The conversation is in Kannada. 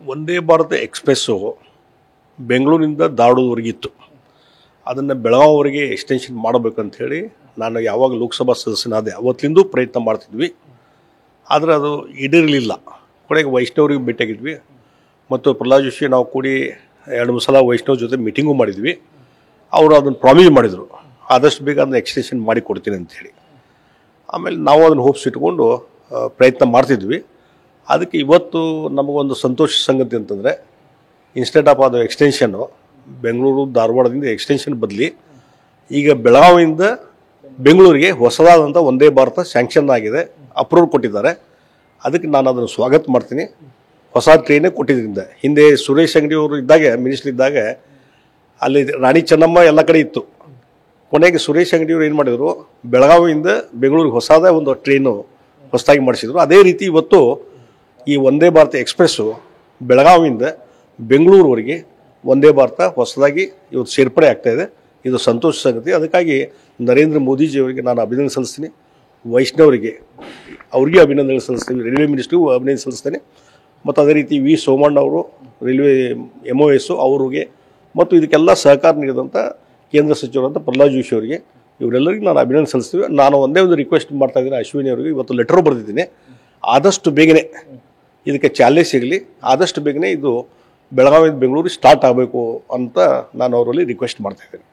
ವಂದೇ ಭಾರತ ಎಕ್ಸ್‌ಪ್ರೆಸ್ಸು ಬೆಂಗಳೂರಿನಿಂದ ಧಾರವಾಡದವರೆಗಿತ್ತು. ಅದನ್ನು ಬೆಳಗಾವಿವರೆಗೆ ಎಕ್ಸ್ಟೆನ್ಷನ್ ಮಾಡಬೇಕಂತ ಹೇಳಿ ನಾನು ಯಾವಾಗ ಲೋಕಸಭಾ ಸದಸ್ಯನಾದೆ ಅವತ್ತಿಂದೂ ಪ್ರಯತ್ನ ಮಾಡ್ತಿದ್ವಿ. ಆದರೆ ಅದು ಈಡೇರಲಿಲ್ಲ. ಕೊನೆಗೆ ವೈಷ್ಣವರಿಗೆ ಭೇಟಿಯಾಗಿದ್ವಿ ಮತ್ತು ಪ್ರಹ್ಲಾದ್ ಜೋಶಿ ನಾವು ಕೂಡಿ 2-3 ಸಲ ವೈಷ್ಣವ್ ಜೊತೆ ಮೀಟಿಂಗು ಮಾಡಿದ್ವಿ. ಅವರು ಅದನ್ನು ಪ್ರಾಮಿಸ್ ಮಾಡಿದರು, ಆದಷ್ಟು ಬೇಗ ಅದನ್ನು ಎಕ್ಸ್ಟೆನ್ಷನ್ ಮಾಡಿ ಕೊಡ್ತೀನಿ ಅಂಥೇಳಿ. ಆಮೇಲೆ ನಾವು ಅದನ್ನು ಹೋಪ್ಸ್ ಇಟ್ಕೊಂಡು ಪ್ರಯತ್ನ ಮಾಡ್ತಿದ್ವಿ. ಅದಕ್ಕೆ ಇವತ್ತು ನಮಗೊಂದು ಸಂತೋಷ ಸಂಗತಿ ಅಂತಂದರೆ, ಇನ್ಸ್ಟೆಡ್ ಆಫ್ ಅದು ಎಕ್ಸ್ಟೆನ್ಷನ್ನು ಬೆಂಗಳೂರು ಧಾರವಾಡದಿಂದ ಎಕ್ಸ್ಟೆನ್ಷನ್ ಬದಲಿ ಈಗ ಬೆಳಗಾವಿಯಿಂದ ಬೆಂಗಳೂರಿಗೆ ಹೊಸದಾದಂಥ ವಂದೇ ಭಾರತ ಸ್ಯಾಂಕ್ಷನ್ ಆಗಿದೆ, ಅಪ್ರೂವಲ್ ಕೊಟ್ಟಿದ್ದಾರೆ. ಅದಕ್ಕೆ ನಾನು ಅದನ್ನು ಸ್ವಾಗತ ಮಾಡ್ತೀನಿ. ಹೊಸ ಟ್ರೈನೇ ಕೊಟ್ಟಿದ್ದರಿಂದ ಹಿಂದೆ ಸುರೇಶ್ ಅಂಗಡಿಯವರು ಇದ್ದಾಗ, ಮಿನಿಸ್ಟರ್ ಇದ್ದಾಗ ಅಲ್ಲಿ ರಾಣಿ ಚೆನ್ನಮ್ಮ ಎಲ್ಲ ಕಡೆ ಇತ್ತು. ಕೊನೆಗೆ ಸುರೇಶ್ ಅಂಗಡಿಯವರು ಏನು ಮಾಡಿದರು, ಬೆಳಗಾವಿಯಿಂದ ಬೆಂಗಳೂರಿಗೆ ಹೊಸದೇ ಒಂದು ಟ್ರೈನು ಹೊಸದಾಗಿ ಮಾಡಿಸಿದರು. ಅದೇ ರೀತಿ ಇವತ್ತು ಈ ವಂದೇ ಭಾರತ ಎಕ್ಸ್‌ಪ್ರೆಸ್ಸು ಬೆಳಗಾವಿಯಿಂದ ಬೆಂಗಳೂರುವರೆಗೆ ವಂದೇ ಭಾರತ ಹೊಸದಾಗಿ ಇವತ್ತು ಸೇರ್ಪಡೆ ಆಗ್ತಾಯಿದೆ. ಇದು ಸಂತೋಷ ಸಂಗತಿ. ಅದಕ್ಕಾಗಿ ನರೇಂದ್ರ ಮೋದಿಜಿಯವರಿಗೆ ನಾನು ಅಭಿನಂದನೆ ಸಲ್ಲಿಸ್ತೀನಿ. ವೈಷ್ಣವರಿಗೆ ಅವ್ರಿಗೆ ಅಭಿನಂದನೆ ಸಲ್ಲಿಸ್ತೀನಿ. ರೈಲ್ವೆ ಮಿನಿಸ್ಟ್ರಿಗೂ ಅಭಿನಂದನೆ ಸಲ್ಲಿಸ್ತೇನೆ. ಮತ್ತು ಅದೇ ರೀತಿ ವಿ ಸೋಮಣ್ಣ ಅವರು ರೈಲ್ವೆ MOS ಅವರಿಗೆ ಮತ್ತು ಇದಕ್ಕೆಲ್ಲ ಸಹಕಾರ ನೀಡಿದಂಥ ಕೇಂದ್ರ ಸಚಿವರಂಥ ಪ್ರಹ್ಲಾದ್ ಜೋಶಿ ಅವರಿಗೆ, ಇವರೆಲ್ಲರಿಗೂ ನಾನು ಅಭಿನಂದನೆ ಸಲ್ಲಿಸ್ತೀವಿ. ನಾನು ಒಂದೇ ಒಂದು ರಿಕ್ವೆಸ್ಟ್ ಮಾಡ್ತಾ ಇದ್ದೀನಿ ಅಶ್ವಿನಿ ಅವರಿಗೆ. ಇವತ್ತು ಲೆಟರ್ ಬರೆದಿದ್ದೀನಿ, ಆದಷ್ಟು ಬೇಗನೆ ಇದಕ್ಕೆ ಚಾಲನೆ ಸಿಗಲಿ, ಆದಷ್ಟು ಬೇಗನೆ ಇದು ಬೆಳಗಾವಿಯಿಂದ ಬೆಂಗಳೂರು ಸ್ಟಾರ್ಟ್ ಆಗಬೇಕು ಅಂತ ನಾನು ಅವರಲ್ಲಿ ರಿಕ್ವೆಸ್ಟ್ ಮಾಡ್ತಾ ಇದ್ದೀನಿ.